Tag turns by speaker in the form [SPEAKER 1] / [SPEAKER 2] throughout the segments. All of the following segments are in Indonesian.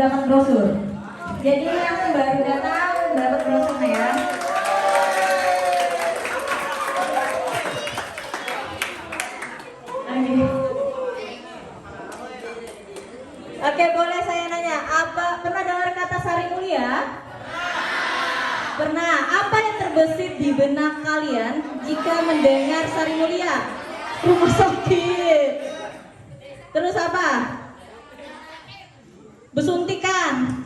[SPEAKER 1] dapat brosur. Jadi yang baru datang dapat brosurnya ya. Oke, boleh saya nanya, apa pernah dengar kata Sari Mulia? Pernah. Apa yang terbesit di benak kalian jika mendengar Sari Mulia? Rumah sakit. Terus apa? Besuntikan.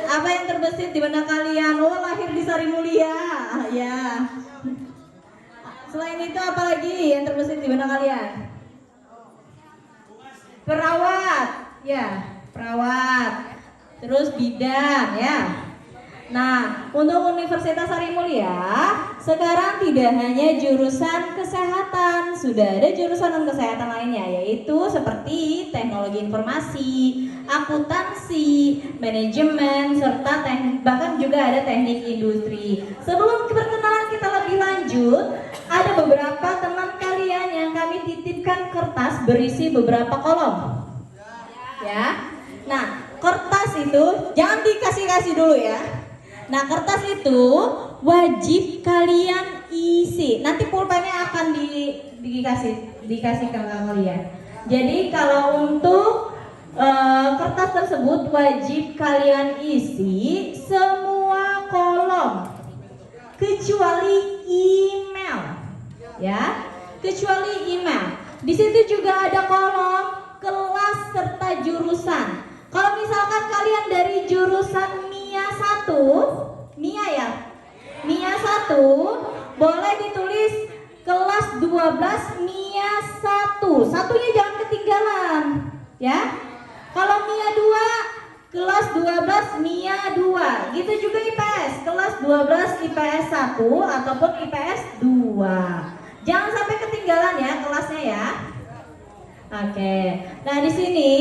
[SPEAKER 1] Apa yang terbesit di benak kalian? Oh, lahir di Sari Mulia. Ya. Selain itu apa lagi yang terbesit di benak kalian? Perawat, ya, perawat. Terus bidan, ya. Nah, untuk Universitas Sari Mulia sekarang tidak hanya jurusan kesehatan, sudah ada jurusan kesehatan lainnya, yaitu seperti teknologi informasi, akuntansi, manajemen, serta bahkan juga ada teknik industri. Sebelum perkenalan kita lebih lanjut, ada beberapa teman kalian yang kami titipkan kertas berisi beberapa kolom. Ya. Nah, kertas itu jangan dikasih-kasih dulu ya. Nah, kertas itu wajib kalian isi. Nanti pulpennya akan dikasih ke kalian. Jadi kalau untuk kertas tersebut wajib kalian isi semua kolom kecuali email, ya, kecuali email. Di situ juga ada kolom kelas serta jurusan. Kalau misalkan kalian dari jurusan MIA 1, MIA ya, MIA 1, boleh ditulis kelas 12 MIA 1. Satunya jangan ketinggalan, ya. Kalau MIA 2, kelas 12 MIA 2. Gitu juga IPS, kelas 12 IPS 1 ataupun IPS 2. Jangan sampai ketinggalan ya kelasnya ya. Oke. Nah, di sini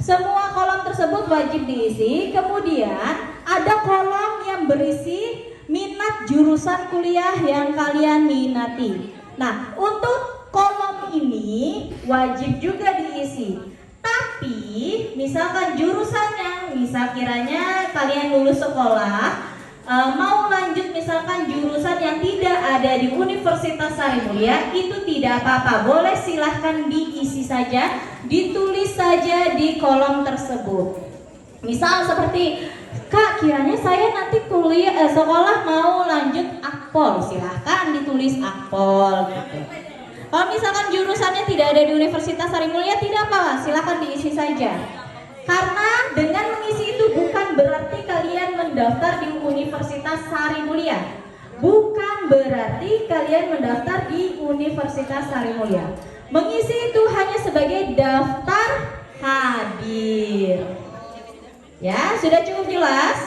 [SPEAKER 1] semua kolom tersebut wajib diisi. Kemudian ada kolom yang berisi minat jurusan kuliah yang kalian minati. Nah, untuk kolom ini wajib juga diisi. Tapi misalkan jurusannya, misal kiranya kalian lulus sekolah, mau lanjut misalkan jurusan yang tidak ada di Universitas Sari Mulia, itu tidak apa-apa, boleh silahkan diisi saja, ditulis saja di kolom tersebut. Misal seperti, Kak, kiranya saya nanti kuliah sekolah mau lanjut Akpol, silahkan ditulis Akpol gitu. Kalau misalkan jurusannya tidak ada di Universitas Sari Mulia, tidak apa, silahkan diisi saja. Karena dengan mengisi itu bukan berarti kalian mendaftar di Universitas Sari Mulia. Bukan berarti kalian mendaftar di Universitas Sari Mulia. Mengisi itu hanya sebagai daftar hadir. Ya, sudah cukup jelas?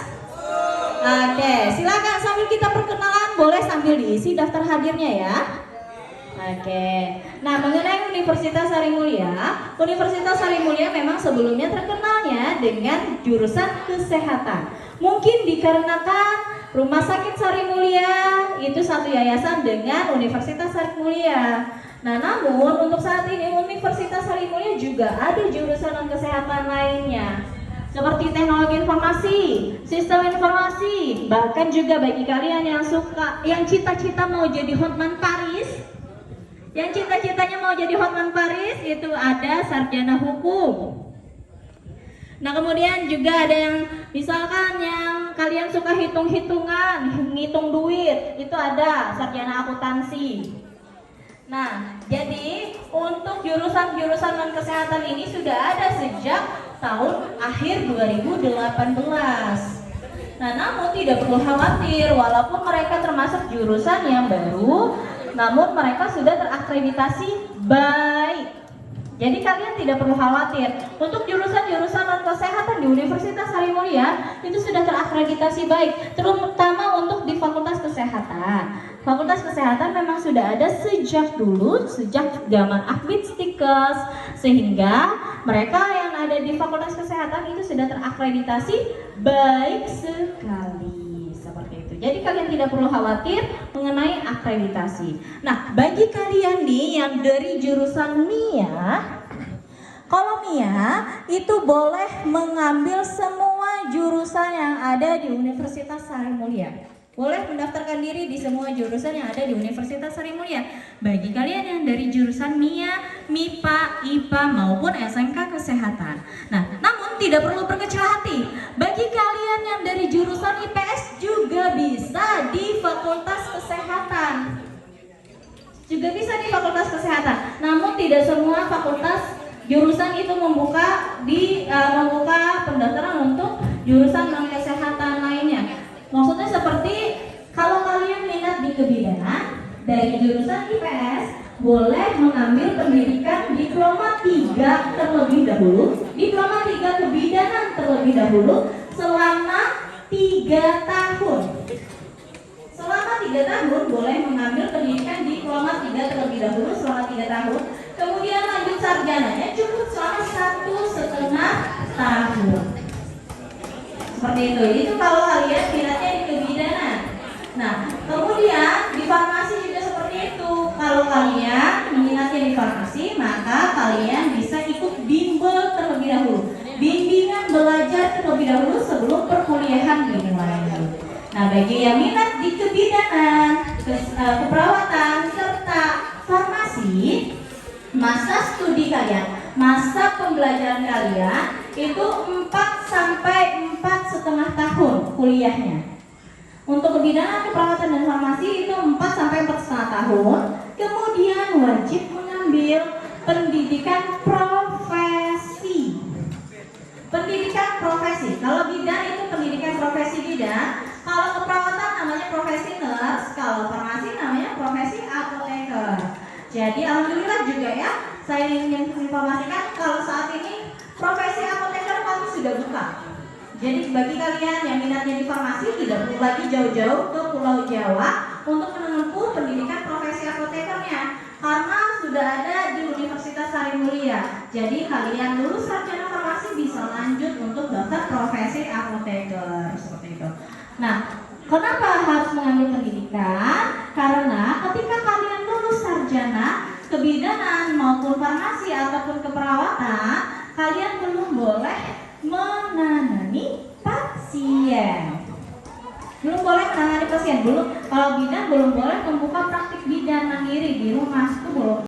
[SPEAKER 1] Oke, silakan sambil kita perkenalan, boleh sambil diisi daftar hadirnya ya. Oke, nah mengenai Universitas Sari Mulia, Universitas Sari Mulia memang sebelumnya terkenalnya dengan jurusan kesehatan. Mungkin dikarenakan Rumah Sakit Sari Mulia itu satu yayasan dengan Universitas Sari Mulia. Nah, namun untuk saat ini Universitas Sari Mulia juga ada jurusan kesehatan lainnya, seperti teknologi informasi, sistem informasi, bahkan juga bagi kalian yang cita-cita mau jadi Hotman Paris. Yang cita-citanya mau jadi Hotman Paris itu ada sarjana hukum. Nah, kemudian juga ada yang misalkan yang kalian suka hitung-hitungan, ngitung duit, itu ada sarjana akuntansi. Nah, jadi untuk jurusan-jurusan non-kesehatan ini sudah ada sejak tahun akhir 2018. Nah, namun tidak perlu khawatir, walaupun mereka termasuk jurusan yang baru, namun mereka sudah terakreditasi baik. Jadi kalian tidak perlu khawatir. Untuk jurusan-jurusan non-kesehatan di Universitas Sari Mulia itu sudah terakreditasi baik, terutama untuk di Fakultas Kesehatan. Fakultas Kesehatan memang sudah ada sejak dulu, sejak zaman Akbid Stikes, sehingga mereka yang ada di Fakultas Kesehatan itu sudah terakreditasi baik sekali. Jadi kalian tidak perlu khawatir mengenai akreditasi. Nah, bagi kalian nih yang dari jurusan MIA, Kalau Mia itu boleh mengambil semua jurusan yang ada di Universitas Sari Mulia. Boleh mendaftarkan diri di semua jurusan yang ada di Universitas Sari Mulia. Bagi kalian yang dari jurusan MIA, MIPA, IPA maupun SMK Kesehatan. Nah, namun tidak perlu berkecil hati. Bagi kalian yang dari jurusan IPS juga bisa di Fakultas Kesehatan. Juga bisa di Fakultas Kesehatan. Namun tidak semua fakultas jurusan itu membuka pendaftaran untuk jurusan non kesehatan lainnya. Maksudnya seperti kalau kalian minat di kebidanan dari jurusan IPS boleh mengambil pendidikan diploma 3 terlebih dahulu, diploma 3 kebidanan terlebih dahulu selama 3 tahun. Selama 3 tahun boleh mengambil pendidikan diploma 3 terlebih dahulu selama 3 tahun. Kemudian lanjut sarjananya cukup selama 1,5 tahun. Seperti itu kalau kalian minatnya di kebidanan. Nah, kemudian di farmasi juga seperti itu. Kalau kalian minatnya di farmasi, maka kalian bisa ikut bimbel terlebih dahulu. Bimbingan belajar terlebih dahulu sebelum perkuliahan dimulai. Nah, bagi yang minat di kebidanan, keperawatan, serta farmasi, masa studi kalian, masa pembelajaran kalian itu 4 sampai 4,5 tahun kuliahnya. Untuk kebidanan, keperawatan, dan farmasi itu 4 sampai 4,5 tahun. Kemudian wajib mengambil pendidikan profesi. Pendidikan profesi. Kalau bidan itu pendidikan profesi bidan. Kalau keperawatan namanya profesi nurse. Kalau farmasi namanya profesi apoteker. Jadi alhamdulillah juga ya, saya ingin informasikan kalau saat ini profesi apoteker kami sudah buka. Jadi bagi kalian yang minatnya di farmasi tidak perlu lagi jauh-jauh ke Pulau Jawa untuk menempuh pendidikan profesi apotekernya, karena sudah ada di Universitas Sari Mulia. Jadi kalian lulus sarjana farmasi bisa lanjut untuk daftar profesi apoteker seperti itu. Nah, kenapa harus mengambil pendidikan? Karena ketika kalian lulus sarjana kebidanan maupun farmasi ataupun keperawatan, kalian belum boleh menangani pasien. Belum boleh menangani pasien. Kalau bidan belum boleh membuka praktik bidan mandiri di rumah, itu belum.